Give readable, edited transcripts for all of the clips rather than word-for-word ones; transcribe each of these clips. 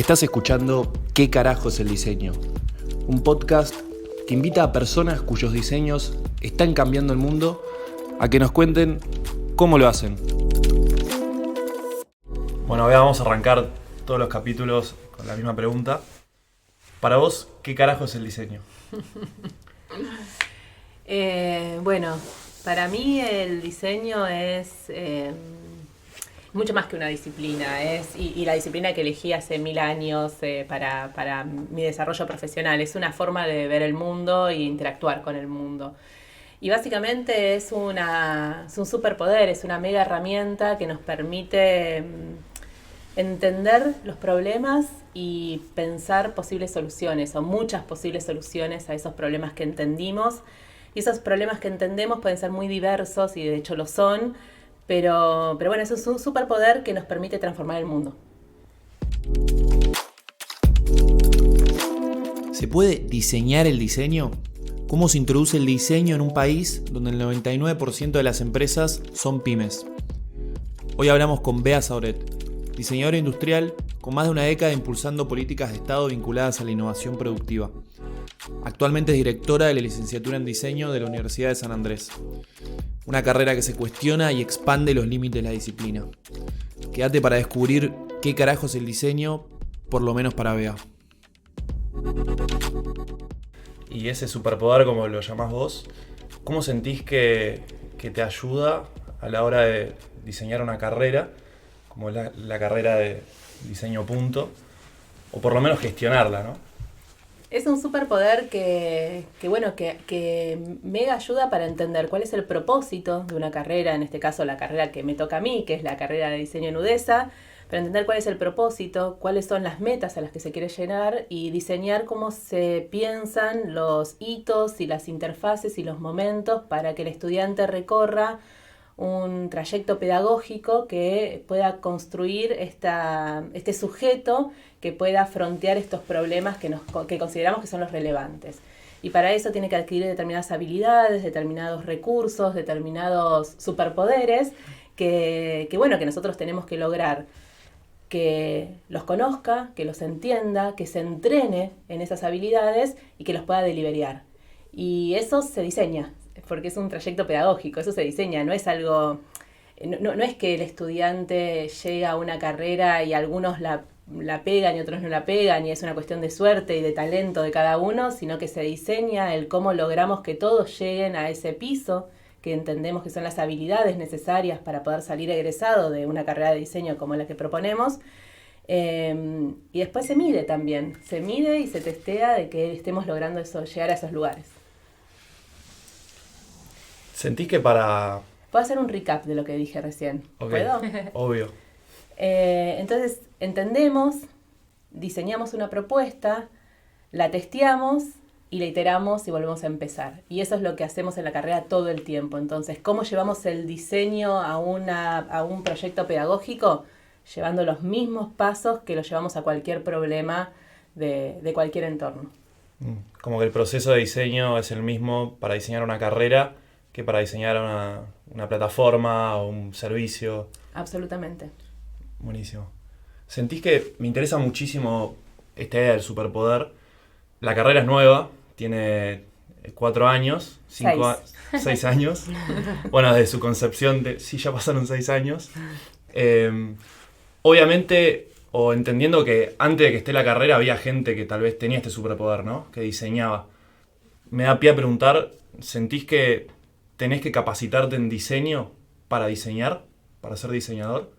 Estás escuchando ¿Qué carajo es el diseño? Un podcast que invita a personas cuyos diseños están cambiando el mundo a que nos cuenten cómo lo hacen. Bueno, ahora vamos a arrancar todos los capítulos con la misma pregunta. Para vos, ¿qué carajo es el diseño? Bueno, para mí el diseño es mucho más que una disciplina, y la disciplina que elegí hace 1000 años para mi desarrollo profesional. Es una forma de ver el mundo e interactuar con el mundo. Y básicamente es un superpoder, es una mega herramienta que nos permite entender los problemas y pensar posibles soluciones, o muchas posibles soluciones a esos problemas que entendimos. Y esos problemas que entendemos pueden ser muy diversos, y de hecho lo son, pero bueno, eso es un superpoder que nos permite transformar el mundo. ¿Se puede diseñar el diseño? ¿Cómo se introduce el diseño en un país donde el 99% de las empresas son pymes? Hoy hablamos con Bea Sauret, diseñadora industrial con más de una década impulsando políticas de Estado vinculadas a la innovación productiva. Actualmente es directora de la licenciatura en diseño de la Universidad de San Andrés. Una carrera que se cuestiona y expande los límites de la disciplina. Quédate para descubrir qué carajo es el diseño, por lo menos para Bea. Y ese superpoder, como lo llamás vos, ¿cómo sentís que te ayuda a la hora de diseñar una carrera, como la carrera de diseño punto, o por lo menos gestionarla, ¿no? Es un superpoder que mega ayuda para entender cuál es el propósito de una carrera, en este caso la carrera que me toca a mí, que es la carrera de diseño en UDESA, para entender cuál es el propósito, cuáles son las metas a las que se quiere llegar y diseñar cómo se piensan los hitos y las interfaces y los momentos para que el estudiante recorra un trayecto pedagógico que pueda construir este sujeto que pueda frontear estos problemas que consideramos que son los relevantes. Y para eso tiene que adquirir determinadas habilidades, determinados recursos, determinados superpoderes que nosotros tenemos que lograr que los conozca, que los entienda, que se entrene en esas habilidades y que los pueda deliberar. Y eso se diseña, porque es un trayecto pedagógico, eso se diseña, no es algo, no es que el estudiante llega a una carrera y algunos la pegan y otros no la pegan, y es una cuestión de suerte y de talento de cada uno, sino que se diseña el cómo logramos que todos lleguen a ese piso que entendemos que son las habilidades necesarias para poder salir egresado de una carrera de diseño como la que proponemos. Y después se mide también, se mide y se testea de que estemos logrando eso, llegar a esos lugares. ¿Sentís que para...? Puedo hacer un recap de lo que dije recién. Okay. ¿Puedo? Obvio. Entonces, entendemos, diseñamos una propuesta, la testeamos y la iteramos y volvemos a empezar. Y eso es lo que hacemos en la carrera todo el tiempo. Entonces, ¿cómo llevamos el diseño a un proyecto pedagógico? Llevando los mismos pasos que lo llevamos a cualquier problema de cualquier entorno. Como que el proceso de diseño es el mismo para diseñar una carrera que para diseñar una plataforma o un servicio. Absolutamente. Buenísimo. ¿Sentís que me interesa muchísimo esta idea del superpoder? La carrera es nueva, tiene 4 años, 6 años. Bueno, desde su concepción, sí, ya pasaron 6 años. Obviamente, o entendiendo que antes de que esté la carrera había gente que tal vez tenía este superpoder, ¿no? Que diseñaba. Me da pie a preguntar, ¿sentís que tenés que capacitarte en diseño para diseñar, para ser diseñador?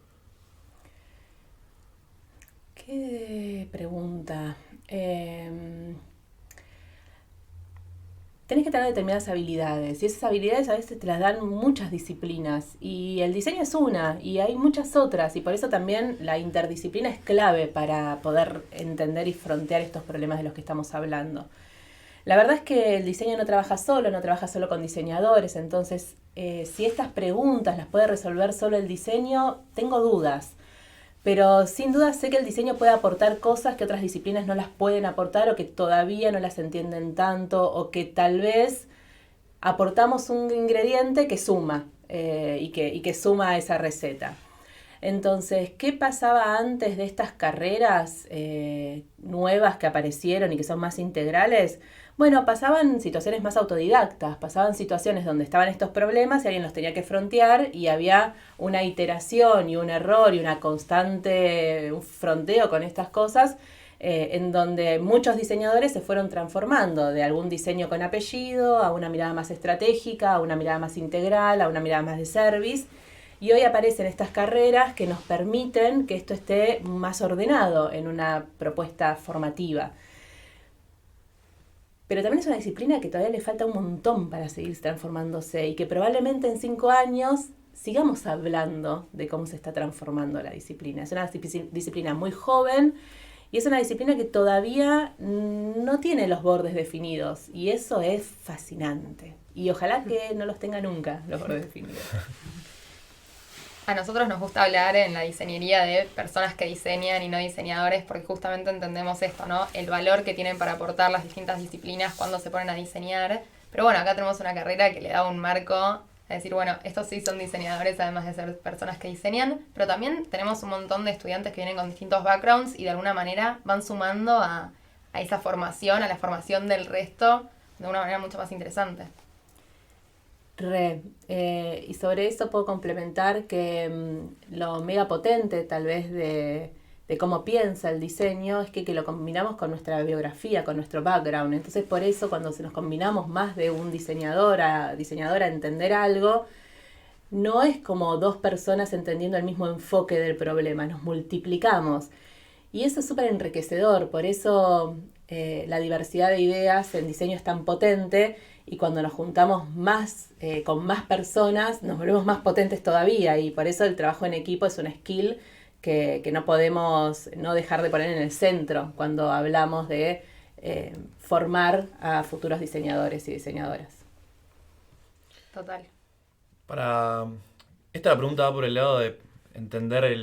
¿Qué pregunta? Tenés que tener determinadas habilidades, y esas habilidades a veces te las dan muchas disciplinas, y el diseño es una, y hay muchas otras, y por eso también la interdisciplina es clave para poder entender y frontear estos problemas de los que estamos hablando. La verdad es que el diseño no trabaja solo con diseñadores, entonces si estas preguntas las puede resolver solo el diseño, tengo dudas. Pero sin duda sé que el diseño puede aportar cosas que otras disciplinas no las pueden aportar, o que todavía no las entienden tanto, o que tal vez aportamos un ingrediente que suma y que suma a esa receta. Entonces, ¿qué pasaba antes de estas carreras nuevas que aparecieron y que son más integrales? Bueno, pasaban situaciones más autodidactas, pasaban situaciones donde estaban estos problemas y alguien los tenía que frontear y había una iteración y un error y una constante, un fronteo con estas cosas, en donde muchos diseñadores se fueron transformando de algún diseño con apellido a una mirada más estratégica, a una mirada más integral, a una mirada más de service. Y hoy aparecen estas carreras que nos permiten que esto esté más ordenado en una propuesta formativa. Pero también es una disciplina que todavía le falta un montón para seguir transformándose y que probablemente en 5 años sigamos hablando de cómo se está transformando la disciplina. Es una disciplina muy joven y es una disciplina que todavía no tiene los bordes definidos y eso es fascinante. Y ojalá que no los tenga nunca, los bordes definidos. A nosotros nos gusta hablar en la diseñería de personas que diseñan y no diseñadores porque justamente entendemos esto, ¿no? El valor que tienen para aportar las distintas disciplinas cuando se ponen a diseñar. Pero bueno, acá tenemos una carrera que le da un marco a decir, bueno, estos sí son diseñadores además de ser personas que diseñan, pero también tenemos un montón de estudiantes que vienen con distintos backgrounds y de alguna manera van sumando a esa formación, a la formación del resto de una manera mucho más interesante. Y sobre eso puedo complementar que lo mega potente tal vez de cómo piensa el diseño es que lo combinamos con nuestra biografía, con nuestro background. Entonces por eso cuando nos combinamos más de un diseñadora a entender algo, no es como dos personas entendiendo el mismo enfoque del problema, nos multiplicamos. Y eso es súper enriquecedor, por eso la diversidad de ideas en diseño es tan potente. Y cuando nos juntamos más con más personas, nos volvemos más potentes todavía. Y por eso el trabajo en equipo es una skill que no podemos no dejar de poner en el centro cuando hablamos de formar a futuros diseñadores y diseñadoras. Total. Esta pregunta va por el lado de entender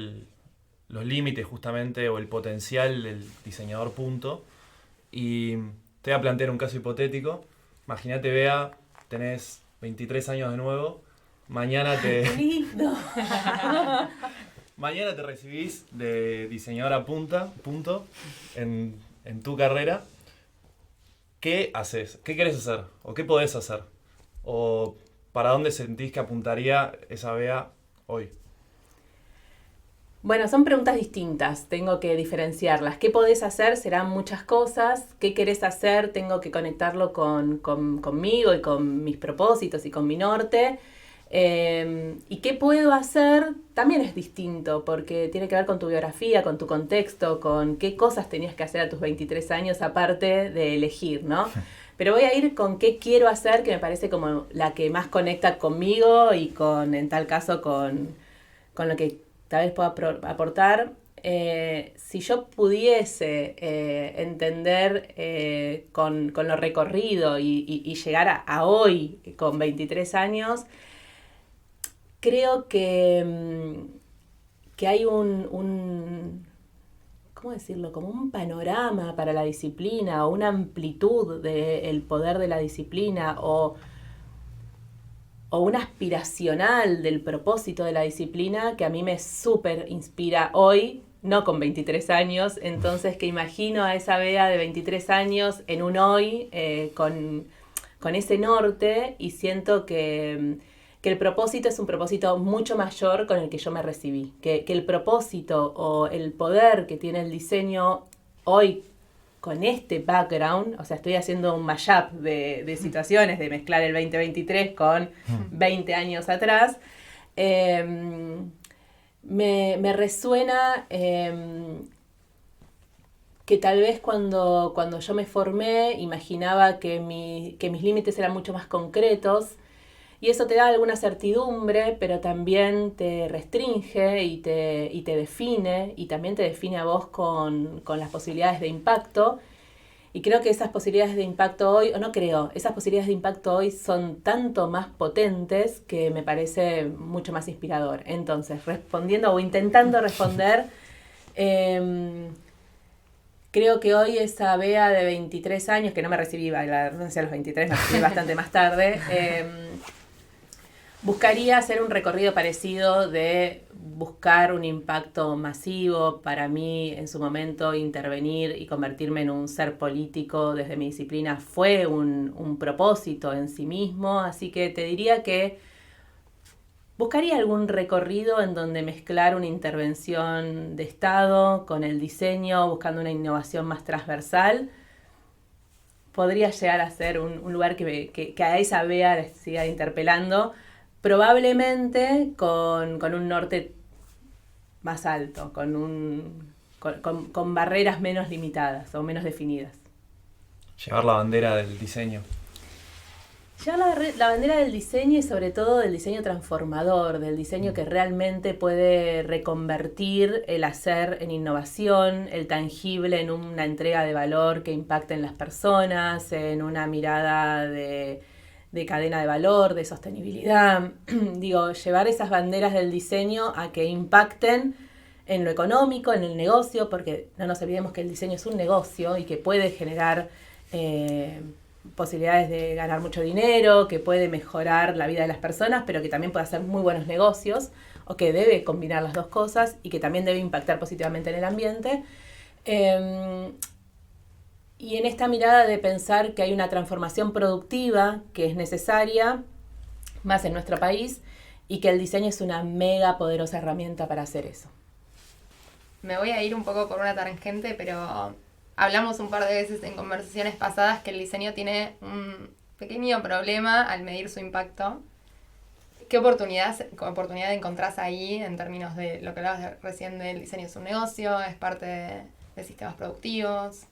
los límites justamente o el potencial del diseñador punto. Y te voy a plantear un caso hipotético. Imagínate, Bea, tenés 23 años de nuevo, mañana te recibís de diseñadora punto, en tu carrera. ¿Qué haces? ¿Qué querés hacer? ¿O qué podés hacer? ¿O para dónde sentís que apuntaría esa Bea hoy? Bueno, son preguntas distintas, tengo que diferenciarlas. ¿Qué podés hacer? Serán muchas cosas. ¿Qué querés hacer? Tengo que conectarlo conmigo y con mis propósitos y con mi norte. ¿Y qué puedo hacer? También es distinto, porque tiene que ver con tu biografía, con tu contexto, con qué cosas tenías que hacer a tus 23 años aparte de elegir, ¿no? Pero voy a ir con qué quiero hacer, que me parece como la que más conecta conmigo y en tal caso, con lo que tal vez pueda aportar. Si yo pudiese entender con lo recorrido y llegar a hoy con 23 años, creo que hay ¿cómo decirlo? Como un panorama para la disciplina o una amplitud del poder de la disciplina o un aspiracional del propósito de la disciplina que a mí me súper inspira hoy, no con 23 años, entonces que imagino a esa Bea de 23 años en un hoy con ese norte y siento que el propósito es un propósito mucho mayor con el que yo me recibí, que el propósito o el poder que tiene el diseño hoy con este background, o sea, estoy haciendo un mashup de situaciones, de mezclar el 2023 con 20 años atrás, me resuena que tal vez cuando yo me formé imaginaba que mis límites eran mucho más concretos y eso te da alguna certidumbre, pero también te restringe y te define, y también te define a vos con las posibilidades de impacto. Y creo que esas posibilidades de impacto hoy, esas posibilidades de impacto hoy son tanto más potentes que me parece mucho más inspirador. Entonces, respondiendo o intentando responder, creo que hoy esa Bea de 23 años, que no me recibí, no sé, a los 23, me recibí bastante más tarde, Buscaría hacer un recorrido parecido de buscar un impacto masivo. Para mí, en su momento, intervenir y convertirme en un ser político desde mi disciplina fue un propósito en sí mismo. Así que te diría que buscaría algún recorrido en donde mezclar una intervención de Estado con el diseño, buscando una innovación más transversal. Podría llegar a ser un lugar que a esa vea les siga interpelando, probablemente con un norte más alto, con barreras menos limitadas o menos definidas. Llevar la bandera del diseño. Llevar la bandera del diseño y sobre todo del diseño transformador, del diseño que realmente puede reconvertir el hacer en innovación, el tangible en una entrega de valor que impacte en las personas, en una mirada de cadena de valor, de sostenibilidad. Digo, llevar esas banderas del diseño a que impacten en lo económico, en el negocio, porque no nos olvidemos que el diseño es un negocio y que puede generar posibilidades de ganar mucho dinero, que puede mejorar la vida de las personas, pero que también puede hacer muy buenos negocios, o que debe combinar las dos cosas y que también debe impactar positivamente en el ambiente. Y en esta mirada de pensar que hay una transformación productiva que es necesaria, más en nuestro país, y que el diseño es una mega poderosa herramienta para hacer eso. Me voy a ir un poco por una tangente, pero hablamos un par de veces en conversaciones pasadas que el diseño tiene un pequeño problema al medir su impacto. ¿Qué oportunidad encontrás ahí en términos de lo que hablabas recién del diseño es un negocio, es parte de sistemas productivos?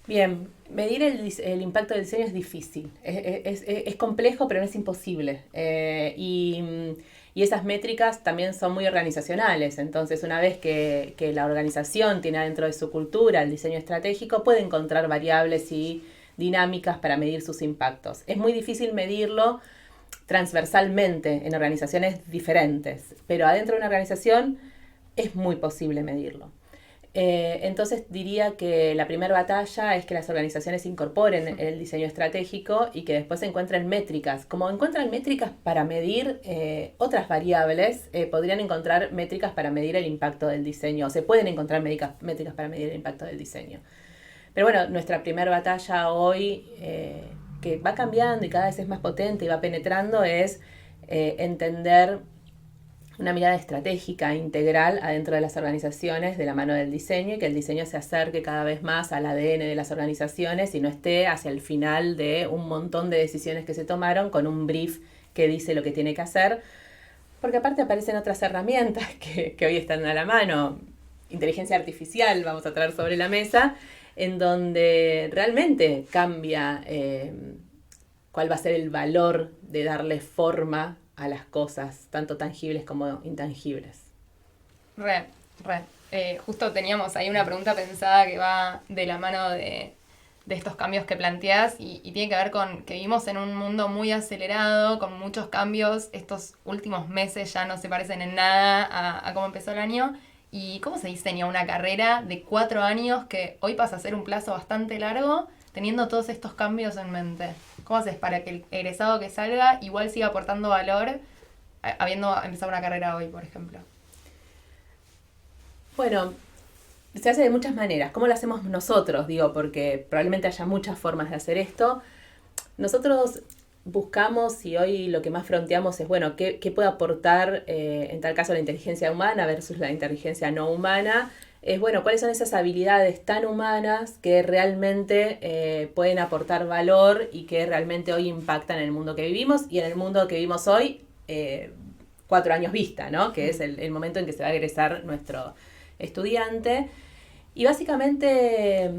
Bien, medir el impacto del diseño es difícil, es complejo, pero no es imposible. Y esas métricas también son muy organizacionales. Entonces, una vez que la organización tiene dentro de su cultura el diseño estratégico, puede encontrar variables y dinámicas para medir sus impactos. Es muy difícil medirlo transversalmente en organizaciones diferentes, pero adentro de una organización es muy posible medirlo. Entonces diría que la primera batalla es que las organizaciones incorporen el diseño estratégico y que después encuentren métricas. Como encuentran métricas para medir otras variables, podrían encontrar métricas para medir el impacto del diseño, o se pueden encontrar métricas para medir el impacto del diseño. Pero bueno, nuestra primera batalla hoy, que va cambiando y cada vez es más potente y va penetrando, es entender una mirada estratégica, integral, adentro de las organizaciones de la mano del diseño, y que el diseño se acerque cada vez más al ADN de las organizaciones y no esté hacia el final de un montón de decisiones que se tomaron con un brief que dice lo que tiene que hacer, porque aparte aparecen otras herramientas que hoy están a la mano. Inteligencia artificial vamos a traer sobre la mesa, en donde realmente cambia cuál va a ser el valor de darle forma a las cosas, tanto tangibles como intangibles. Justo teníamos ahí una pregunta pensada que va de la mano de estos cambios que planteas y tiene que ver con que vivimos en un mundo muy acelerado, con muchos cambios. Estos últimos meses ya no se parecen en nada a cómo empezó el año. ¿Y cómo se diseña una carrera de 4 años que hoy pasa a ser un plazo bastante largo, teniendo todos estos cambios en mente? ¿Cómo haces para que el egresado que salga igual siga aportando valor habiendo empezado una carrera hoy, por ejemplo? Bueno, se hace de muchas maneras. ¿Cómo lo hacemos nosotros? Digo, porque probablemente haya muchas formas de hacer esto. Nosotros buscamos y hoy lo que más fronteamos es, bueno, ¿qué puede aportar en tal caso la inteligencia humana versus la inteligencia no humana? Es, bueno, ¿cuáles son esas habilidades tan humanas que realmente pueden aportar valor y que realmente hoy impactan en el mundo que vivimos y en el mundo que vivimos hoy, 4 años vista, ¿no? Que es el momento en que se va a egresar nuestro estudiante. Y básicamente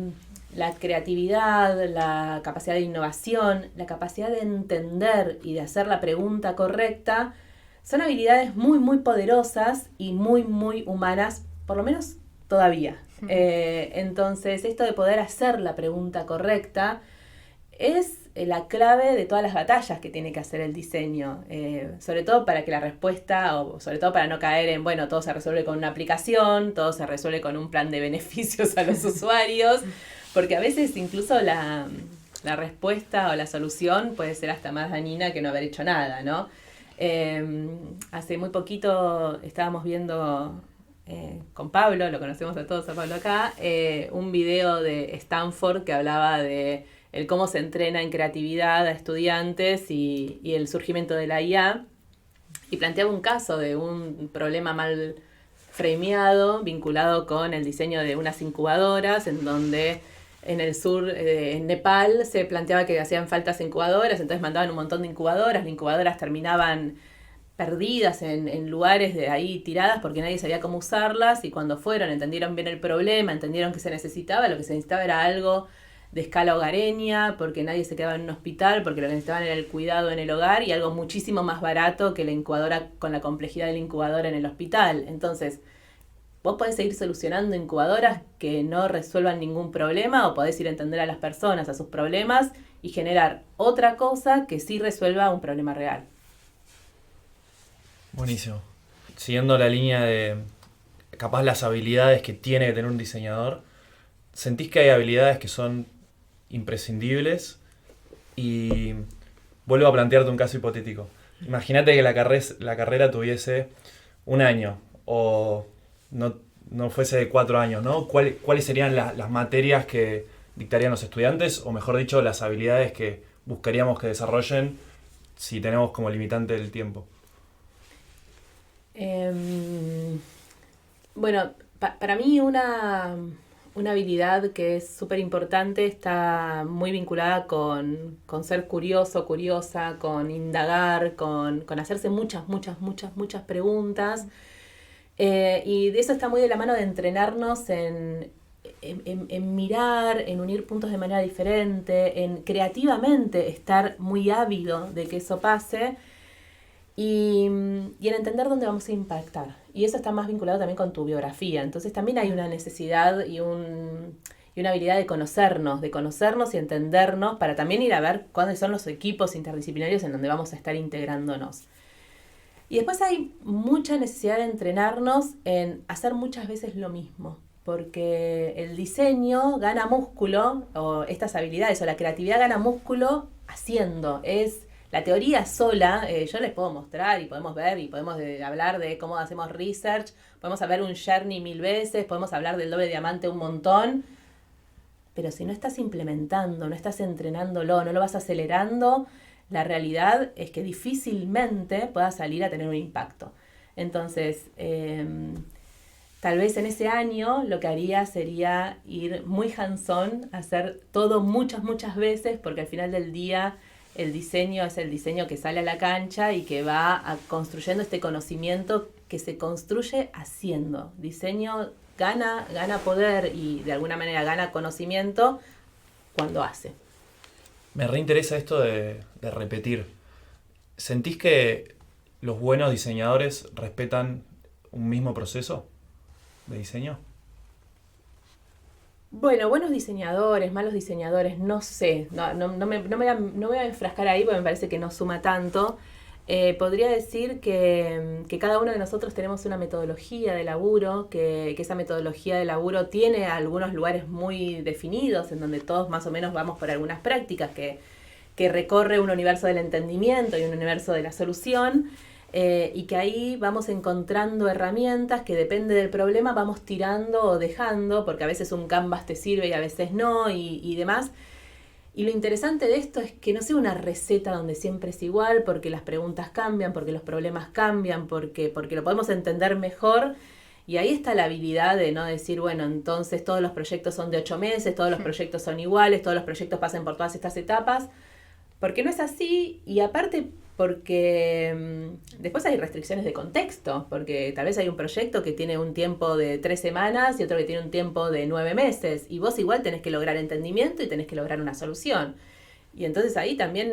la creatividad, la capacidad de innovación, la capacidad de entender y de hacer la pregunta correcta, son habilidades muy, muy poderosas y muy, muy humanas, por lo menos todavía. Entonces, esto de poder hacer la pregunta correcta es la clave de todas las batallas que tiene que hacer el diseño, sobre todo para que la respuesta, o sobre todo para no caer en, bueno, todo se resuelve con una aplicación, todo se resuelve con un plan de beneficios a los usuarios, porque a veces incluso la respuesta o la solución puede ser hasta más dañina que no haber hecho nada, ¿no? Hace muy poquito estábamos viendo con Pablo, lo conocemos a todos a Pablo acá, un video de Stanford que hablaba de el cómo se entrena en creatividad a estudiantes y el surgimiento de la IA, y planteaba un caso de un problema mal frameado vinculado con el diseño de unas incubadoras, en donde en el sur, en Nepal, se planteaba que hacían faltas incubadoras, entonces mandaban un montón de incubadoras, las incubadoras terminaban perdidas en lugares de ahí tiradas porque nadie sabía cómo usarlas, y cuando fueron entendieron bien el problema, entendieron que se necesitaba, lo que se necesitaba era algo de escala hogareña, porque nadie se quedaba en un hospital, porque lo que necesitaban era el cuidado en el hogar, y algo muchísimo más barato que la incubadora con la complejidad de la incubadora en el hospital. Entonces, vos podés seguir solucionando incubadoras que no resuelvan ningún problema, o podés ir a entender a las personas, a sus problemas, y generar otra cosa que sí resuelva un problema real. Buenísimo. Siguiendo la línea de capaz las habilidades que tiene que tener un diseñador, ¿sentís que hay habilidades que son imprescindibles? Y vuelvo a plantearte un caso hipotético. Imagínate que la carrera tuviese 1 año o no fuese de 4 años, ¿no? ¿Cuáles serían las materias que dictarían los estudiantes? O mejor dicho, las habilidades que buscaríamos que desarrollen si tenemos como limitante el tiempo. Bueno, para mí una habilidad que es súper importante está muy vinculada con ser curioso, curiosa, con indagar, con hacerse muchas preguntas. Y de eso está muy de la mano de entrenarnos en mirar, en unir puntos de manera diferente, en creativamente estar muy ávido de que eso pase. Y en entender dónde vamos a impactar. Y eso está más vinculado también con tu biografía. Entonces también hay una necesidad y una habilidad de conocernos y entendernos, para también ir a ver cuáles son los equipos interdisciplinarios en donde vamos a estar integrándonos. Y después hay mucha necesidad de entrenarnos en hacer muchas veces lo mismo, porque el diseño gana músculo, o estas habilidades, o la creatividad gana músculo haciendo. La teoría sola, yo les puedo mostrar y podemos ver y podemos hablar de cómo hacemos research, podemos hablar un journey 1000 veces, podemos hablar del doble diamante un montón, pero si no estás implementando, no estás entrenándolo, no lo vas acelerando, la realidad es que difícilmente pueda salir a tener un impacto. Entonces, tal vez en ese año lo que haría sería ir muy hands-on, hacer todo muchas veces, porque al final del día el diseño es el diseño que sale a la cancha y que va construyendo este conocimiento que se construye haciendo. Diseño gana poder y de alguna manera gana conocimiento cuando hace. Me reinteresa esto de repetir. ¿Sentís que los buenos diseñadores respetan un mismo proceso de diseño? Bueno, buenos diseñadores, malos diseñadores, no sé, no me voy a enfrascar ahí porque me parece que no suma tanto. Podría decir que cada uno de nosotros tenemos una metodología de laburo, que esa metodología de laburo tiene algunos lugares muy definidos, en donde todos más o menos vamos por algunas prácticas, que recorre un universo del entendimiento y un universo de la solución. Y que ahí vamos encontrando herramientas que depende del problema vamos tirando o dejando, porque a veces un Canvas te sirve y a veces no y demás. Y lo interesante de esto es que no sea una receta donde siempre es igual, porque las preguntas cambian, porque los problemas cambian, porque lo podemos entender mejor. Y ahí está la habilidad de no decir, bueno, entonces todos los proyectos son de 8 meses, todos los proyectos son iguales, todos los proyectos pasan por todas estas etapas, porque no es así. Y aparte porque después hay restricciones de contexto, porque tal vez hay un proyecto que tiene un tiempo de 3 semanas y otro que tiene un tiempo de 9 meses, y vos igual tenés que lograr entendimiento y tenés que lograr una solución. Y entonces ahí también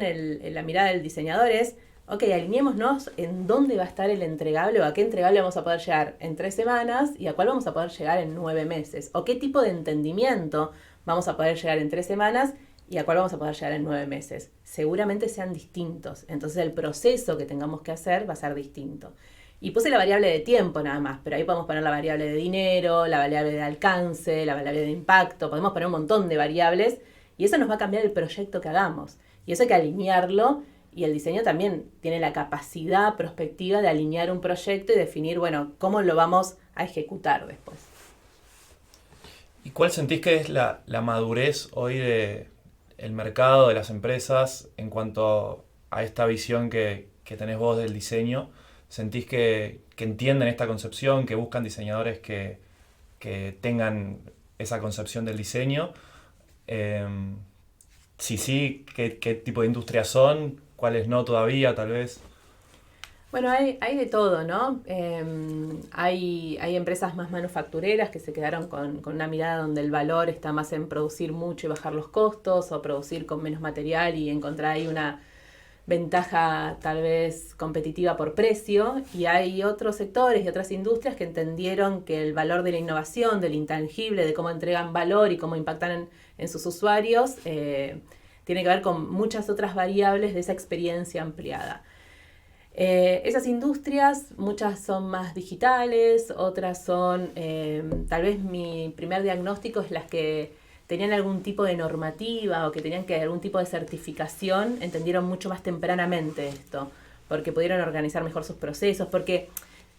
la mirada del diseñador es, ok, alineémonos en dónde va a estar el entregable, o a qué entregable vamos a poder llegar en 3 semanas y a cuál vamos a poder llegar en 9 meses, o qué tipo de entendimiento vamos a poder llegar en 3 semanas y a cuál vamos a poder llegar en 9 meses. Seguramente sean distintos, entonces el proceso que tengamos que hacer va a ser distinto. Y puse la variable de tiempo nada más, pero ahí podemos poner la variable de dinero, la variable de alcance, la variable de impacto, podemos poner un montón de variables y eso nos va a cambiar el proyecto que hagamos. Y eso hay que alinearlo Y el diseño también tiene la capacidad prospectiva de alinear un proyecto y definir, bueno, cómo lo vamos a ejecutar después. ¿Y cuál sentís que es la madurez hoy del mercado, de las empresas, en cuanto a esta visión que tenés vos del diseño? ¿Sentís que entienden esta concepción, que buscan diseñadores que tengan esa concepción del diseño? Si sí, ¿qué tipo de industrias son? ¿Cuáles no todavía, tal vez? Bueno, hay de todo, ¿no? Hay empresas más manufactureras que se quedaron con una mirada donde el valor está más en producir mucho y bajar los costos, o producir con menos material y encontrar ahí una ventaja tal vez competitiva por precio. Y hay otros sectores y otras industrias que entendieron que el valor de la innovación, del intangible, de cómo entregan valor y cómo impactan en sus usuarios, tiene que ver con muchas otras variables de esa experiencia ampliada. Esas industrias, muchas son más digitales, otras son, tal vez mi primer diagnóstico es las que tenían algún tipo de normativa o que tenían que algún tipo de certificación, entendieron mucho más tempranamente esto, porque pudieron organizar mejor sus procesos, porque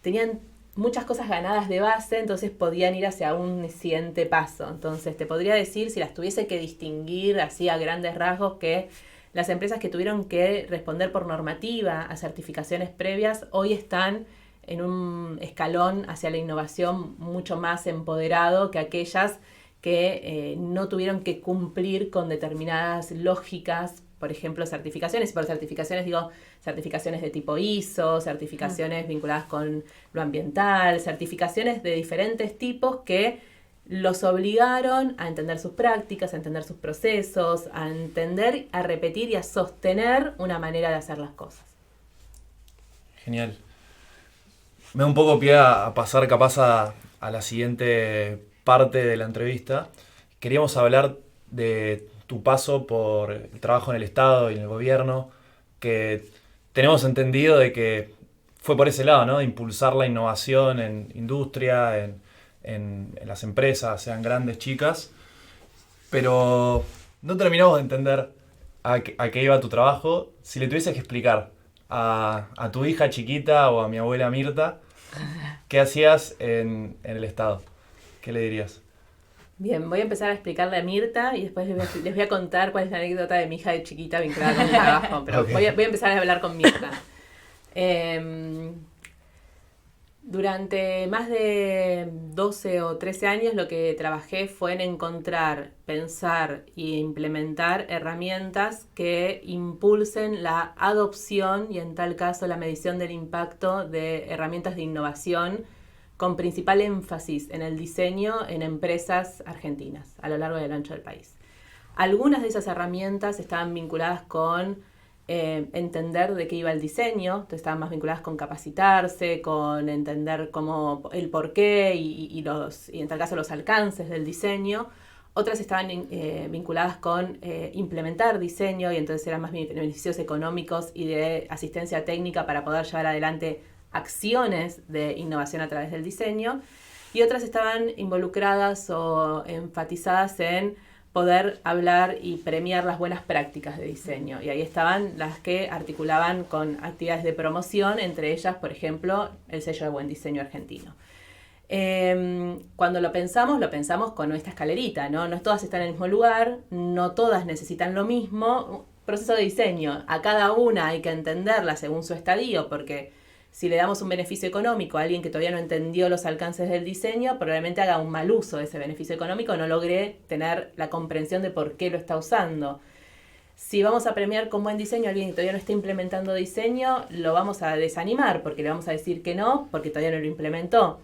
tenían muchas cosas ganadas de base, entonces podían ir hacia un siguiente paso. Entonces te podría decir, si las tuviese que distinguir así a grandes rasgos, que las empresas que tuvieron que responder por normativa a certificaciones previas hoy están en un escalón hacia la innovación mucho más empoderado que aquellas que no tuvieron que cumplir con determinadas lógicas, por ejemplo, certificaciones. Y por certificaciones digo certificaciones de tipo ISO, certificaciones vinculadas con lo ambiental, certificaciones de diferentes tipos que los obligaron a entender sus prácticas, a entender sus procesos, a entender, a repetir y a sostener una manera de hacer las cosas. Genial. Me da un poco pie a pasar capaz a la siguiente parte de la entrevista. Queríamos hablar de tu paso por el trabajo en el Estado y en el gobierno, que tenemos entendido de que fue por ese lado, ¿no? De impulsar la innovación en industria, en las empresas, sean grandes, chicas, pero no terminamos de entender a qué iba tu trabajo. Si le tuvieses que explicar a tu hija chiquita o a mi abuela Mirta qué hacías en el Estado, ¿qué le dirías? Bien, voy a empezar a explicarle a Mirta y después les voy a contar cuál es la anécdota de mi hija de chiquita vinculada con el trabajo, pero okay. voy a empezar a hablar con Mirta. Durante más de 12 o 13 años lo que trabajé fue en encontrar, pensar e implementar herramientas que impulsen la adopción y en tal caso la medición del impacto de herramientas de innovación con principal énfasis en el diseño en empresas argentinas a lo largo y ancho del país. Algunas de esas herramientas estaban vinculadas con entender de qué iba el diseño, entonces estaban más vinculadas con capacitarse, con entender cómo el porqué y en tal caso los alcances del diseño. Otras estaban vinculadas con implementar diseño y entonces eran más beneficios económicos y de asistencia técnica para poder llevar adelante acciones de innovación a través del diseño. Y otras estaban involucradas o enfatizadas en poder hablar y premiar las buenas prácticas de diseño. Y ahí estaban las que articulaban con actividades de promoción, entre ellas, por ejemplo, el sello de buen diseño argentino. Cuando lo pensamos con esta escalerita, ¿no? No todas están en el mismo lugar, no todas necesitan lo mismo. Proceso de diseño, a cada una hay que entenderla según su estadio, porque si le damos un beneficio económico a alguien que todavía no entendió los alcances del diseño, probablemente haga un mal uso de ese beneficio económico, no logre tener la comprensión de por qué lo está usando. Si vamos a premiar con buen diseño a alguien que todavía no está implementando diseño, lo vamos a desanimar porque le vamos a decir que no, porque todavía no lo implementó.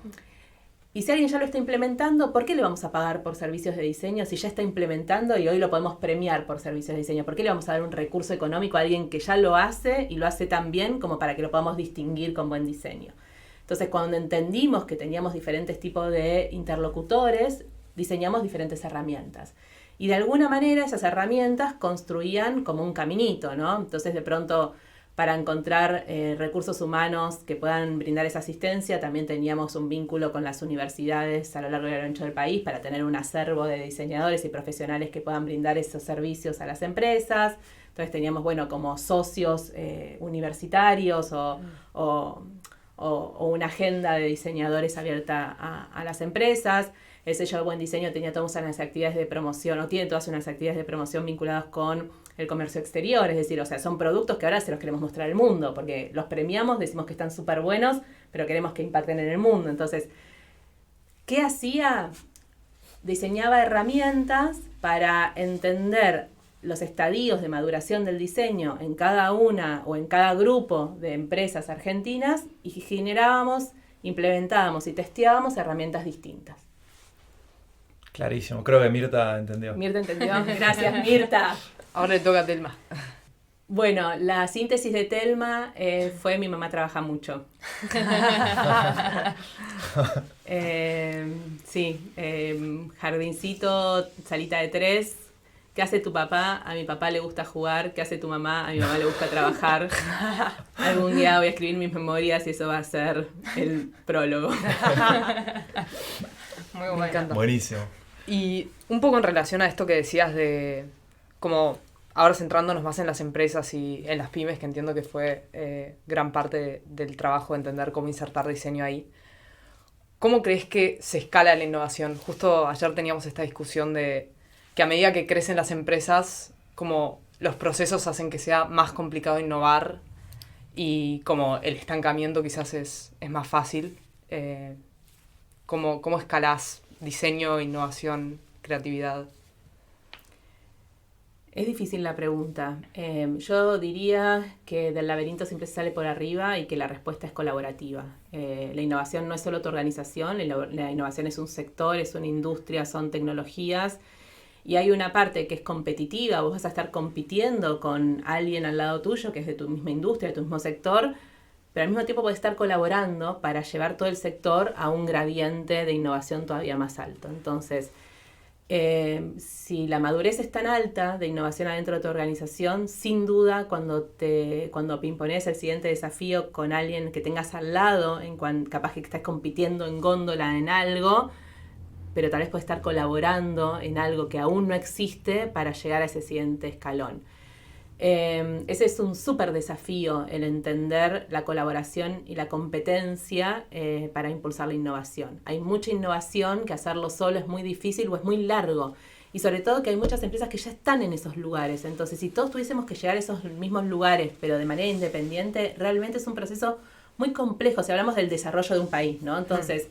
Y si alguien ya lo está implementando, ¿por qué le vamos a pagar por servicios de diseño si ya está implementando y hoy lo podemos premiar por servicios de diseño? ¿Por qué le vamos a dar un recurso económico a alguien que ya lo hace y lo hace tan bien como para que lo podamos distinguir con buen diseño? Entonces, cuando entendimos que teníamos diferentes tipos de interlocutores, diseñamos diferentes herramientas. Y de alguna manera esas herramientas construían como un caminito, ¿no? Entonces, de pronto para encontrar recursos humanos que puedan brindar esa asistencia. También teníamos un vínculo con las universidades a lo largo y a lo ancho del país para tener un acervo de diseñadores y profesionales que puedan brindar esos servicios a las empresas. Entonces teníamos, bueno, como socios universitarios o una agenda de diseñadores abierta a las empresas. El sello de Buen Diseño tenía todas unas actividades de promoción, o tiene todas unas actividades de promoción vinculadas con el comercio exterior, es decir, o sea, son productos que ahora se los queremos mostrar al mundo, porque los premiamos, decimos que están súper buenos, pero queremos que impacten en el mundo. Entonces, ¿qué hacía? Diseñaba herramientas para entender los estadios de maduración del diseño en cada una o en cada grupo de empresas argentinas y generábamos, implementábamos y testeábamos herramientas distintas. Clarísimo, creo que Mirta entendió. Mirta entendió, gracias Mirta. Ahora le toca a Telma. Bueno, la síntesis de Telma fue mi mamá trabaja mucho. Sí, jardincito, salita de 3. ¿Qué hace tu papá? A mi papá le gusta jugar. ¿Qué hace tu mamá? A mi mamá le gusta trabajar. Algún día voy a escribir mis memorias y eso va a ser el prólogo. Muy bueno. Me encanta. Buenísimo. Y un poco en relación a esto que decías de como ahora centrándonos más en las empresas y en las pymes, que entiendo que fue gran parte del trabajo de entender cómo insertar diseño ahí. ¿Cómo crees que se escala la innovación? Justo ayer teníamos esta discusión de que a medida que crecen las empresas, como los procesos hacen que sea más complicado innovar y como el estancamiento quizás es más fácil. ¿Cómo escalás diseño, innovación, creatividad? Es difícil la pregunta. Yo diría que del laberinto siempre se sale por arriba y que la respuesta es colaborativa. La innovación no es solo tu organización, la innovación es un sector, es una industria, son tecnologías. Y hay una parte que es competitiva, vos vas a estar compitiendo con alguien al lado tuyo que es de tu misma industria, de tu mismo sector, pero al mismo tiempo podés estar colaborando para llevar todo el sector a un gradiente de innovación todavía más alto. Entonces, si la madurez es tan alta de innovación adentro de tu organización, sin duda cuando impones el siguiente desafío con alguien que tengas al lado, capaz que estás compitiendo en góndola en algo, pero tal vez puedes estar colaborando en algo que aún no existe para llegar a ese siguiente escalón. Ese es un súper desafío, el entender la colaboración y la competencia para impulsar la innovación. Hay mucha innovación que hacerlo solo es muy difícil o es muy largo. Y sobre todo que hay muchas empresas que ya están en esos lugares. Entonces, si todos tuviésemos que llegar a esos mismos lugares, pero de manera independiente, realmente es un proceso muy complejo. Si hablamos del desarrollo de un país, ¿no? Entonces,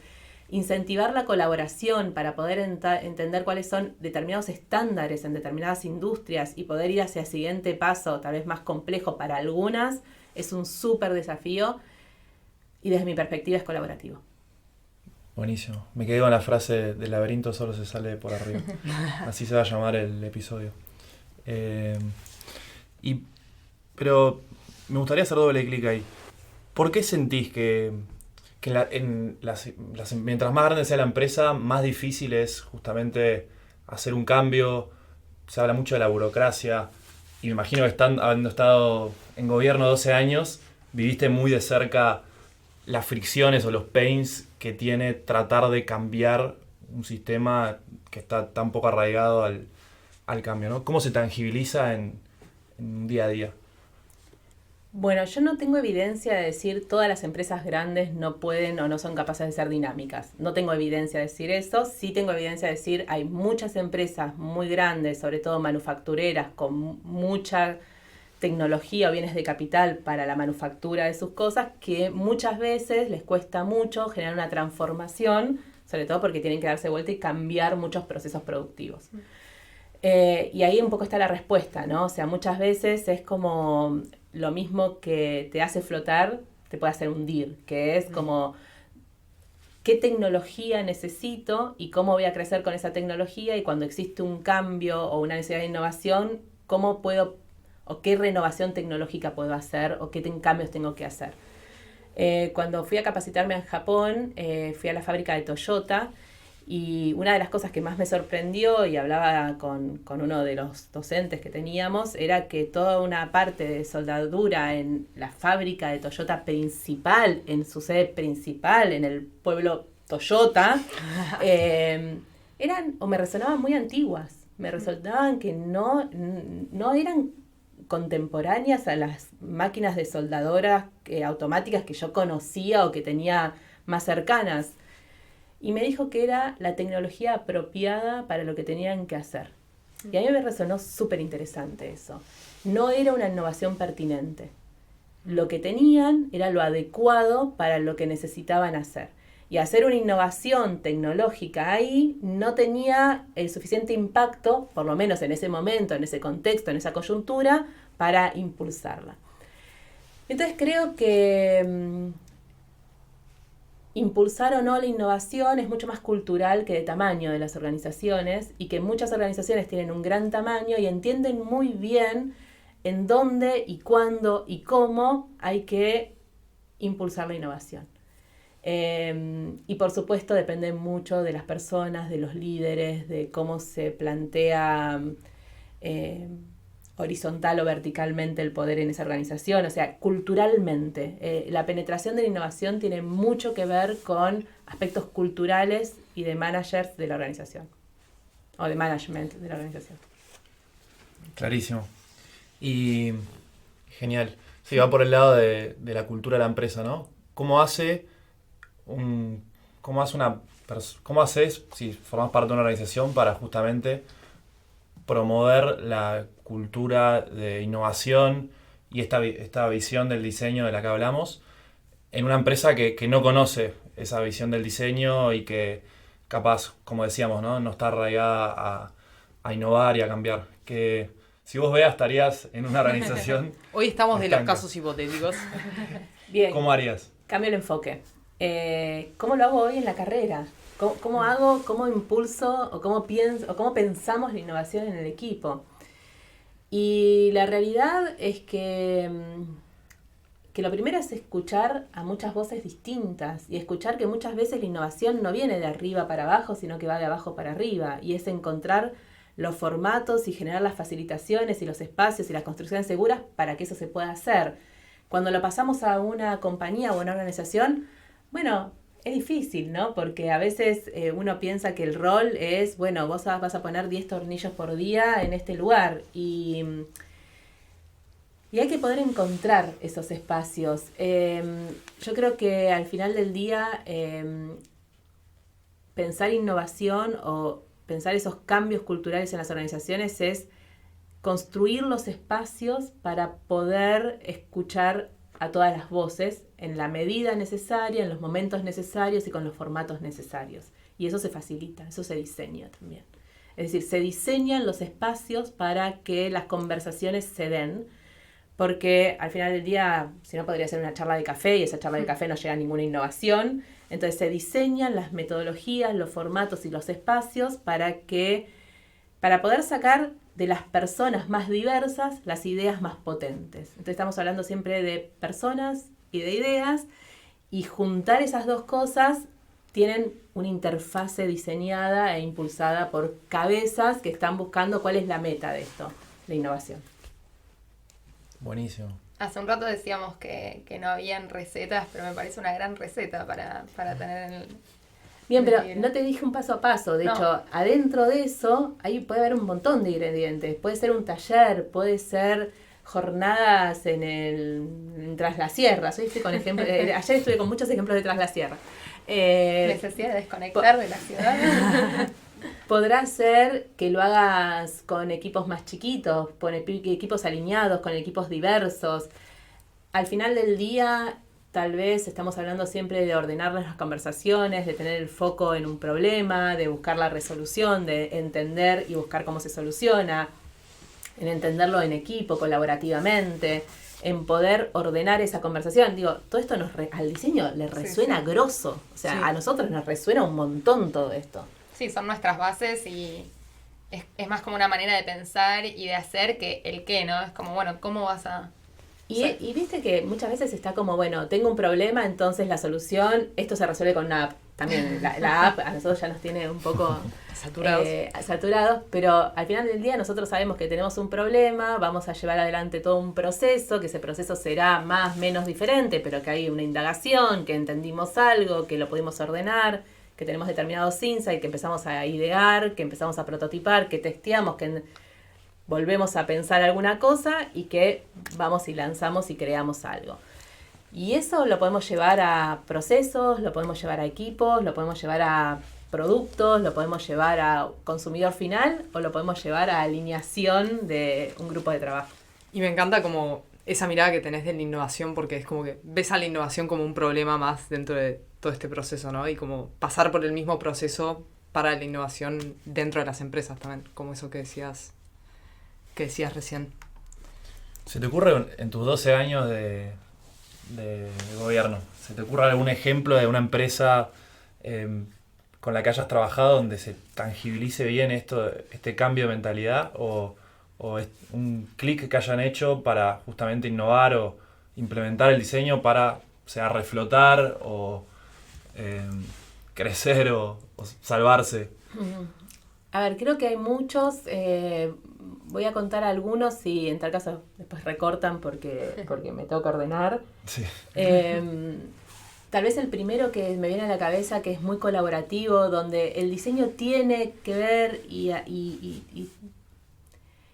incentivar la colaboración para poder entender cuáles son determinados estándares en determinadas industrias y poder ir hacia el siguiente paso, tal vez más complejo para algunas, es un súper desafío y desde mi perspectiva es colaborativo. Buenísimo. Me quedé con la frase del laberinto solo se sale por arriba. Así se va a llamar el episodio. Pero me gustaría hacer doble clic ahí. ¿Por qué sentís que mientras más grande sea la empresa, más difícil es justamente hacer un cambio? Se habla mucho de la burocracia y me imagino que habiendo estado en gobierno 12 años, viviste muy de cerca las fricciones o los pains que tiene tratar de cambiar un sistema que está tan poco arraigado al cambio, ¿no? ¿Cómo se tangibiliza en un día a día? Bueno, yo no tengo evidencia de decir todas las empresas grandes no pueden o no son capaces de ser dinámicas. No tengo evidencia de decir eso. Sí tengo evidencia de decir hay muchas empresas muy grandes, sobre todo manufactureras, con mucha tecnología o bienes de capital para la manufactura de sus cosas, que muchas veces les cuesta mucho generar una transformación, sobre todo porque tienen que darse vuelta y cambiar muchos procesos productivos. Y ahí un poco está la respuesta, ¿no? O sea, muchas veces es como lo mismo que te hace flotar, te puede hacer hundir, que es como qué tecnología necesito y cómo voy a crecer con esa tecnología, y cuando existe un cambio o una necesidad de innovación, cómo puedo o qué renovación tecnológica puedo hacer o qué cambios tengo que hacer. Cuando fui a capacitarme en Japón, fui a la fábrica de Toyota Y una de las cosas que más me sorprendió, y hablaba con uno de los docentes que teníamos, era que toda una parte de soldadura en la fábrica de Toyota principal, en su sede principal, en el pueblo Toyota, eran, o me resonaban muy antiguas. Me resonaban que no eran contemporáneas a las máquinas de soldadoras automáticas que yo conocía o que tenía más cercanas. Y me dijo que era la tecnología apropiada para lo que tenían que hacer. Y a mí me resonó súper interesante eso. No era una innovación pertinente. Lo que tenían era lo adecuado para lo que necesitaban hacer. Y hacer una innovación tecnológica ahí no tenía el suficiente impacto, por lo menos en ese momento, en ese contexto, en esa coyuntura, para impulsarla. Entonces creo que impulsar o no la innovación es mucho más cultural que de tamaño de las organizaciones, y que muchas organizaciones tienen un gran tamaño y entienden muy bien en dónde y cuándo y cómo hay que impulsar la innovación. Y por supuesto depende mucho de las personas, de los líderes, de cómo se plantea horizontal o verticalmente el poder en esa organización. O sea, culturalmente, la penetración de la innovación tiene mucho que ver con aspectos culturales y de managers de la organización, o de management de la organización. Clarísimo. Y genial. Sí, va por el lado de la cultura de la empresa, ¿no? ¿Cómo haces si formas parte de una organización para justamente promover la cultura de innovación y esta visión del diseño de la que hablamos en una empresa que no conoce esa visión del diseño y que capaz, como decíamos, no está arraigada a innovar y a cambiar? Que si vos veas, estarías en una organización. Hoy estamos de los estanca. casos hipotéticos. Bien. ¿Cómo harías? Cambio el enfoque. ¿Cómo lo hago hoy en la carrera? ¿Cómo impulso o cómo pensamos la innovación en el equipo? Y la realidad es que lo primero es escuchar a muchas voces distintas, y escuchar que muchas veces la innovación no viene de arriba para abajo, sino que va de abajo para arriba, y es encontrar los formatos y generar las facilitaciones y los espacios y las construcciones seguras para que eso se pueda hacer. Cuando lo pasamos a una compañía o una organización, bueno, es difícil, ¿no? Porque a veces uno piensa que el rol es, bueno, vos vas a poner 10 tornillos por día en este lugar, y hay que poder encontrar esos espacios. Yo creo que al final del día pensar innovación o pensar esos cambios culturales en las organizaciones es construir los espacios para poder escuchar a todas las voces en la medida necesaria, en los momentos necesarios y con los formatos necesarios. Y eso se facilita, eso se diseña también. Es decir, se diseñan los espacios para que las conversaciones se den, porque al final del día, si no, podría ser una charla de café, y esa charla de café no llega a ninguna innovación. Entonces se diseñan las metodologías, los formatos y los espacios para poder sacar de las personas más diversas las ideas más potentes. Entonces estamos hablando siempre de personas y de ideas, y juntar esas dos cosas tienen una interfase diseñada e impulsada por cabezas que están buscando cuál es la meta de esto, de innovación. Buenísimo. Hace un rato decíamos que no habían recetas, pero me parece una gran receta para tener en el... Bien, pero no te dije un paso a paso. De hecho, adentro de eso, ahí puede haber un montón de ingredientes. Puede ser un taller, puede ser jornadas en Tras la Sierra. Yo estoy con ejemplos, ayer estuve con muchos ejemplos de Tras la Sierra. Necesidad de desconectar de la ciudad. Podrá ser que lo hagas con equipos más chiquitos, con equipos alineados, con equipos diversos. Al final del día, tal vez estamos hablando siempre de ordenar las conversaciones, de tener el foco en un problema, de buscar la resolución, de entender y buscar cómo se soluciona, en entenderlo en equipo, colaborativamente, en poder ordenar esa conversación. Digo, todo esto al diseño le resuena grosso. O sea, a nosotros nos resuena un montón todo esto. Sí, son nuestras bases, y es más como una manera de pensar y de hacer que el qué, ¿no? Es como, bueno, ¿cómo vas a Y viste que muchas veces está como, bueno, tengo un problema, entonces la solución, esto se resuelve con una app. También la app a nosotros ya nos tiene un poco saturados, pero al final del día nosotros sabemos que tenemos un problema, vamos a llevar adelante todo un proceso, que ese proceso será más, menos diferente, pero que hay una indagación, que entendimos algo, que lo pudimos ordenar, que tenemos determinados insights, que empezamos a idear, que empezamos a prototipar, que testeamos, que volvemos a pensar alguna cosa y que vamos y lanzamos y creamos algo. Y eso lo podemos llevar a procesos, lo podemos llevar a equipos, lo podemos llevar a productos, lo podemos llevar a consumidor final o lo podemos llevar a alineación de un grupo de trabajo. Y me encanta como esa mirada que tenés de la innovación, porque es como que ves a la innovación como un problema más dentro de todo este proceso, ¿no? Y como pasar por el mismo proceso para la innovación dentro de las empresas también, como eso que decías recién. ¿Se te ocurre en tus 12 años de gobierno, se te ocurre algún ejemplo de una empresa con la que hayas trabajado donde se tangibilice bien este cambio de mentalidad o es un clic que hayan hecho para justamente innovar o implementar el diseño para, o sea, reflotar o crecer o salvarse? A ver, creo que hay muchos, voy a contar algunos y en tal caso después recortan porque me toca ordenar. Sí. Tal vez el primero que me viene a la cabeza, que es muy colaborativo, donde el diseño tiene que ver y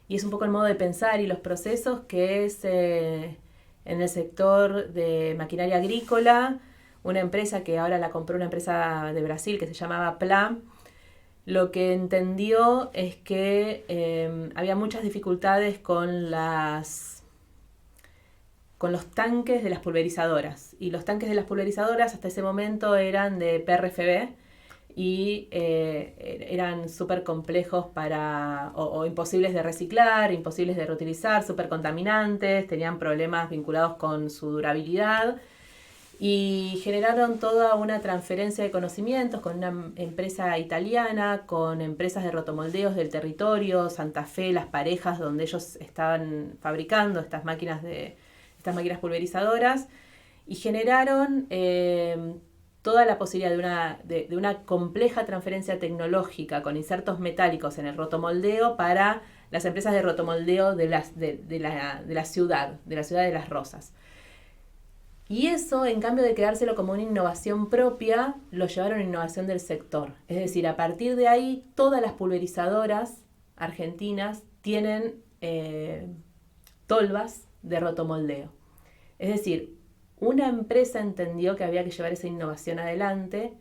es un poco el modo de pensar y los procesos, que es en el sector de maquinaria agrícola, una empresa que ahora la compró una empresa de Brasil que se llamaba Pla. Lo que entendió es que había muchas dificultades con los tanques de las pulverizadoras. Y los tanques de las pulverizadoras hasta ese momento eran de PRFB y eran súper complejos o imposibles de reciclar, imposibles de reutilizar, súper contaminantes, tenían problemas vinculados con su durabilidad. Y generaron toda una transferencia de conocimientos con una empresa italiana, con empresas de rotomoldeos del territorio, Santa Fe, Las Parejas, donde ellos estaban fabricando estas máquinas pulverizadoras, y generaron toda la posibilidad de una compleja transferencia tecnológica con insertos metálicos en el rotomoldeo para las empresas de rotomoldeo de la ciudad de Las Rosas. Y eso, en cambio de quedárselo como una innovación propia, lo llevaron a innovación del sector. Es decir, a partir de ahí, todas las pulverizadoras argentinas tienen tolvas de rotomoldeo. Es decir, una empresa entendió que había que llevar esa innovación adelante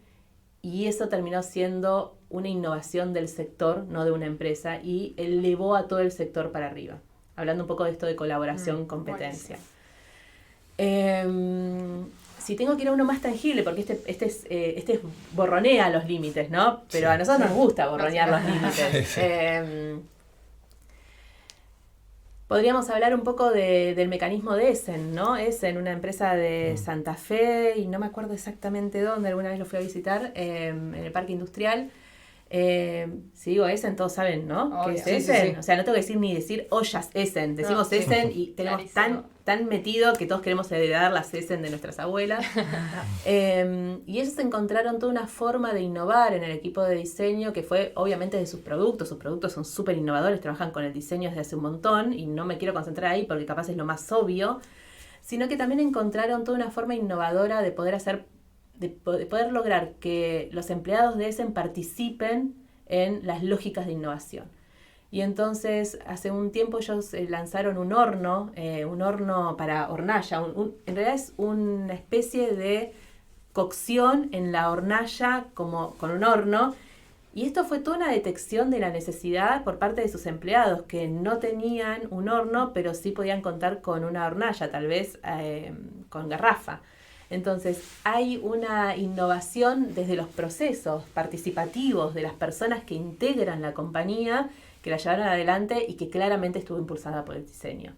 y eso terminó siendo una innovación del sector, no de una empresa, y elevó a todo el sector para arriba. Hablando un poco de esto de colaboración, competencia. Si tengo que ir a uno más tangible, porque este borronea los límites, ¿no? Pero sí, a nosotros nos gusta borronear los límites. Sí. Podríamos hablar un poco del mecanismo de Essen, ¿no? Essen, una empresa de Santa Fe, y no me acuerdo exactamente dónde, alguna vez lo fui a visitar, en el Parque Industrial. Si digo Essen, todos saben, ¿no? ¿Qué es Essen? Sí. O sea, no tengo que decir ollas Essen. Decimos Essen y tenemos tan metido que todos queremos heredar las Essen de nuestras abuelas. Y ellos encontraron toda una forma de innovar en el equipo de diseño que fue obviamente de sus productos. Sus productos son súper innovadores, trabajan con el diseño desde hace un montón y no me quiero concentrar ahí porque capaz es lo más obvio, sino que también encontraron toda una forma innovadora de poder lograr que los empleados de Essen participen en las lógicas de innovación. Y entonces, hace un tiempo ellos lanzaron un horno para hornalla. En realidad es una especie de cocción en la hornalla como con un horno. Y esto fue toda una detección de la necesidad por parte de sus empleados, que no tenían un horno, pero sí podían contar con una hornalla, tal vez con garrafa. Entonces, hay una innovación desde los procesos participativos de las personas que integran la compañía, que la llevaron adelante y que claramente estuvo impulsada por el diseño.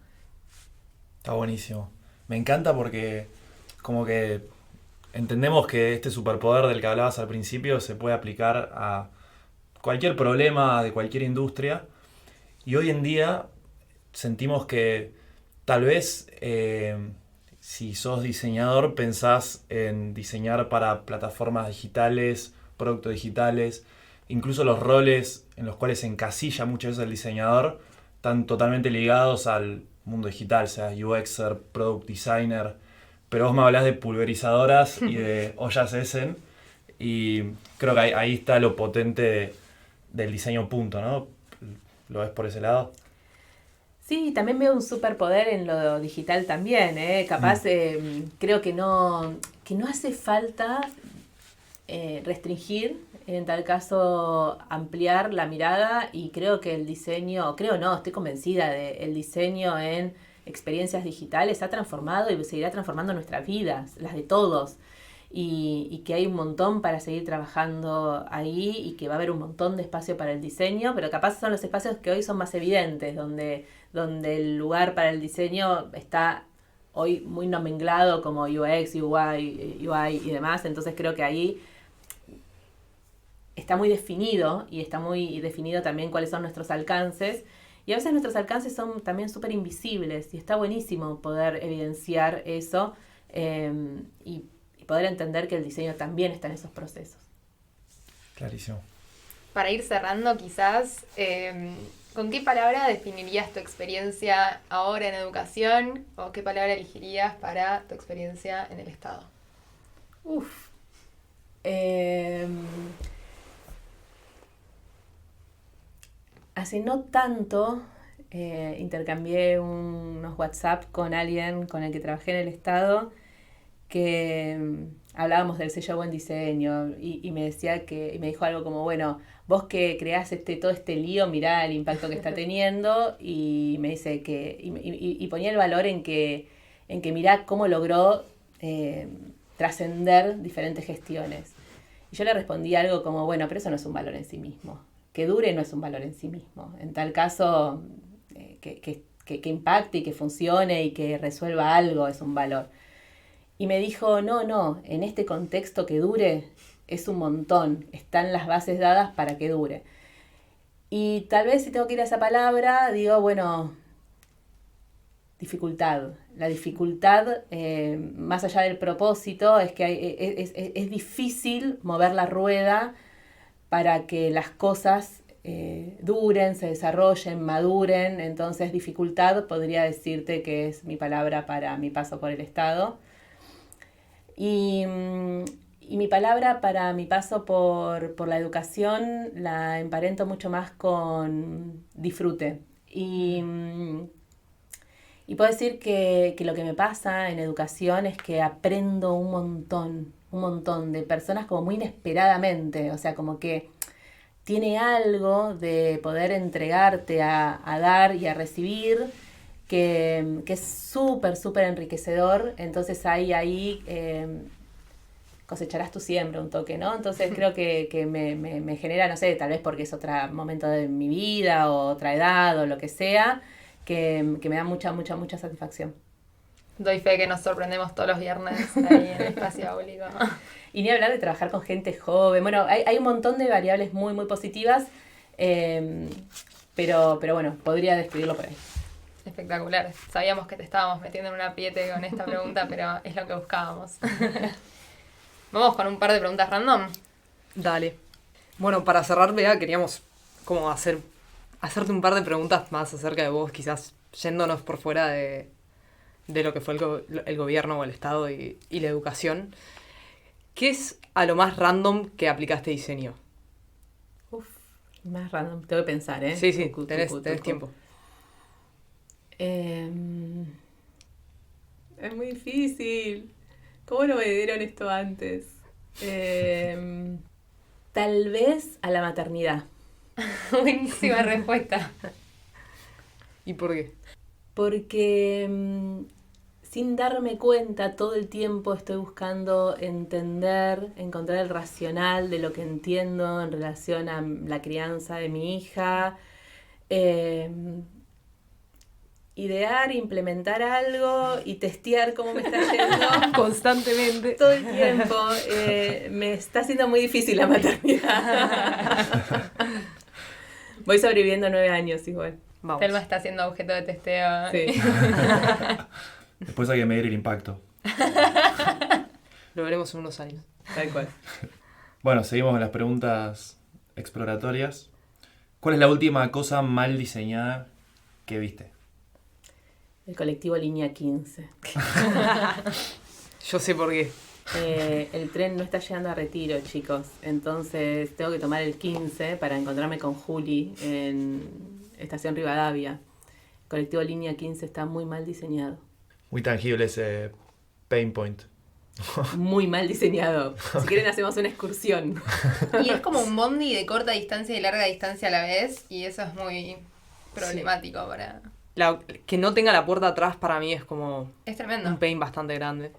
Está buenísimo. Me encanta porque como que entendemos que este superpoder del que hablabas al principio se puede aplicar a cualquier problema de cualquier industria, y hoy en día sentimos que Tal vez si sos diseñador pensás en diseñar para plataformas digitales, productos digitales, incluso los roles en los cuales se encasilla muchas veces el diseñador están totalmente ligados al mundo digital, sea UXer, Product Designer, pero vos me hablás de pulverizadoras y de ollas Essen, y creo que ahí está lo potente del diseño punto, ¿no? ¿Lo ves por ese lado? Sí, también veo un superpoder en lo digital también, ¿eh? Capaz, creo que no hace falta restringir, en tal caso ampliar la mirada, y creo que el diseño, estoy convencida de el diseño en experiencias digitales ha transformado y seguirá transformando nuestras vidas, las de todos. Y que hay un montón para seguir trabajando ahí y que va a haber un montón de espacio para el diseño, pero capaz son los espacios que hoy son más evidentes, donde el lugar para el diseño está hoy muy nomenclado como UX, UI y demás. Entonces creo que ahí está muy definido, y está muy definido también cuáles son nuestros alcances. Y a veces nuestros alcances son también súper invisibles, y está buenísimo poder evidenciar eso y poder entender que el diseño también está en esos procesos. Clarísimo. Para ir cerrando, quizás, ¿con qué palabra definirías tu experiencia ahora en educación? ¿O qué palabra elegirías para tu experiencia en el Estado? Hace no tanto intercambié unos WhatsApp con alguien con el que trabajé en el Estado, que hablábamos del sello Buen Diseño, y me decía y me dijo algo como, bueno, vos que creás todo este lío, mirá el impacto que está teniendo, y me dice que, y ponía el valor en que mirá cómo logró trascender diferentes gestiones. Y yo le respondí algo como, bueno, pero eso no es un valor en sí mismo. Que dure no es un valor en sí mismo. En tal caso, que impacte y que funcione y que resuelva algo es un valor. Y me dijo, no, en este contexto que dure es un montón, están las bases dadas para que dure. Y tal vez si tengo que ir a esa palabra, digo, bueno, dificultad. La dificultad, más allá del propósito, es que es difícil mover la rueda para que las cosas duren, se desarrollen, maduren. Entonces, dificultad podría decirte que es mi palabra para mi paso por el Estado. Y mi palabra para mi paso por la educación la emparento mucho más con disfrute. Y puedo decir que lo que me pasa en educación es que aprendo un montón de personas como muy inesperadamente. O sea, como que tiene algo de poder entregarte a dar y a recibir, que es súper enriquecedor. Entonces ahí cosecharás tu siembra un toque, ¿no? Entonces creo que me genera, no sé, tal vez porque es otro momento de mi vida o otra edad o lo que sea, que me da mucha satisfacción. Doy fe que nos sorprendemos todos los viernes ahí en el espacio público. Y ni hablar de trabajar con gente joven. Bueno, hay un montón de variables muy positivas, pero bueno, podría describirlo por ahí. Espectacular. Sabíamos que te estábamos metiendo en un apriete con esta pregunta, pero es lo que buscábamos. Vamos con un par de preguntas random. Dale. Bueno, para cerrar, Bea, queríamos como hacerte un par de preguntas más acerca de vos, quizás yéndonos por fuera de lo que fue el gobierno o el Estado y la educación. ¿Qué es a lo más random que aplicaste diseño? Más random, tengo que pensar, ¿eh? Sí, tenés tiempo. Es muy difícil. ¿Cómo no me dieron esto antes? Tal vez a la maternidad. Buenísima respuesta. ¿Y por qué? Porque sin darme cuenta todo el tiempo estoy buscando encontrar el racional de lo que entiendo en relación a la crianza de mi hija. Idear, implementar algo y testear cómo me está yendo constantemente. Todo el tiempo. Me está haciendo muy difícil la maternidad. Voy sobreviviendo 9 años igual. Vamos. Telma está siendo objeto de testeo. Sí. Después hay que medir el impacto. Lo veremos en unos años. Tal cual. Bueno, seguimos con las preguntas exploratorias. ¿Cuál es la última cosa mal diseñada que viste? El colectivo Línea 15. Yo sé por qué. El tren no está llegando a Retiro, chicos. Entonces tengo que tomar el 15 para encontrarme con Juli en Estación Rivadavia. El colectivo Línea 15 está muy mal diseñado. Muy tangible ese pain point. Muy mal diseñado. Si quieren hacemos una excursión. Y es como un bondi de corta distancia y larga distancia a la vez, y eso es muy problemático para... Que no tenga la puerta atrás para mí es como Es tremendo. un pain bastante grande.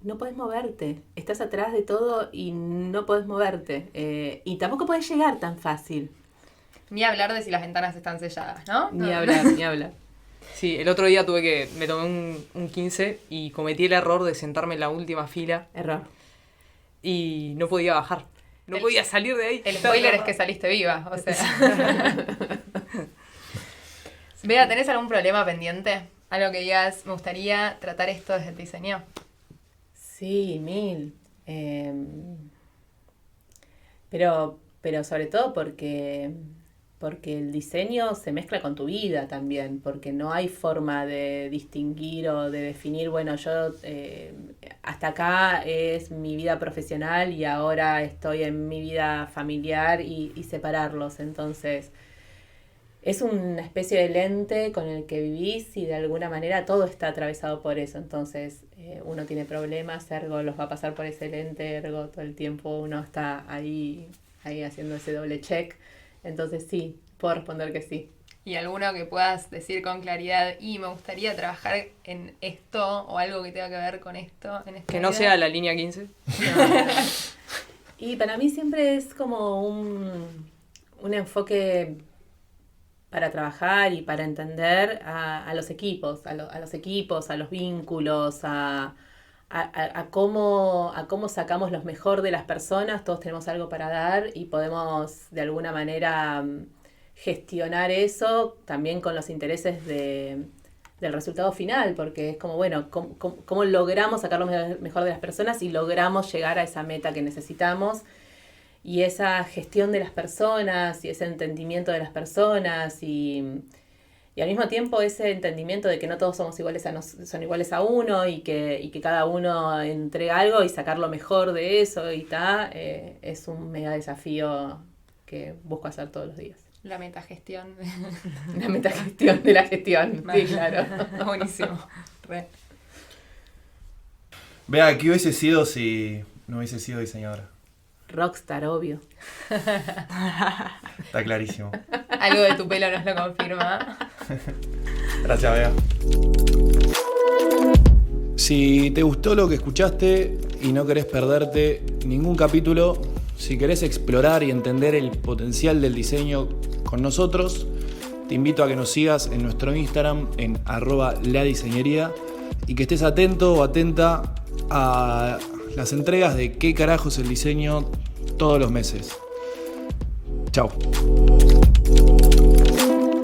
No podés moverte. Estás atrás de todo y no podés moverte. Y tampoco podés llegar tan fácil. Ni hablar de si las ventanas están selladas, ¿no? Ni hablar, ni hablar. Sí, el otro día me tomé un 15 y cometí el error de sentarme en la última fila Error. y no podía bajar. No podía salir de ahí. El spoiler es que saliste viva, o sea. Bea, ¿tenés algún problema pendiente? Algo que digas, me gustaría tratar esto desde el diseño. Sí, 1000. Pero sobre todo porque el diseño se mezcla con tu vida también, porque no hay forma de distinguir o de definir, bueno, yo hasta acá es mi vida profesional y ahora estoy en mi vida familiar y separarlos. Entonces, es una especie de lente con el que vivís y de alguna manera todo está atravesado por eso. Entonces, uno tiene problemas, ergo los va a pasar por ese lente, ergo todo el tiempo uno está ahí haciendo ese doble check. Entonces sí, puedo responder que sí. Y alguno que puedas decir con claridad, y me gustaría trabajar en esto, o algo que tenga que ver con esto. En esta Que no vida. sea la línea 15. Y para mí siempre es como un enfoque para trabajar y para entender a los equipos, a los equipos, a los vínculos, a cómo sacamos lo mejor de las personas. Todos tenemos algo para dar y podemos de alguna manera gestionar eso también con los intereses del resultado final, porque es como, bueno, cómo logramos sacar lo mejor de las personas y logramos llegar a esa meta que necesitamos. Y esa gestión de las personas y ese entendimiento de las personas y al mismo tiempo ese entendimiento de que no todos somos iguales son iguales a uno y que cada uno entrega algo y sacar lo mejor de eso y es un mega desafío que busco hacer todos los días. La metagestión. La metagestión de la gestión, sí, claro. Buenísimo. Re. Vea, ¿qué hubiese sido si no hubiese sido diseñadora? Rockstar, obvio. Está clarísimo. Algo de tu pelo nos lo confirma. Gracias, Bea. Si te gustó lo que escuchaste y no querés perderte ningún capítulo, si querés explorar y entender el potencial del diseño con nosotros, te invito a que nos sigas en nuestro Instagram en @ladiseñería y que estés atento o atenta a las entregas de qué carajo es el diseño todos los meses. Chao.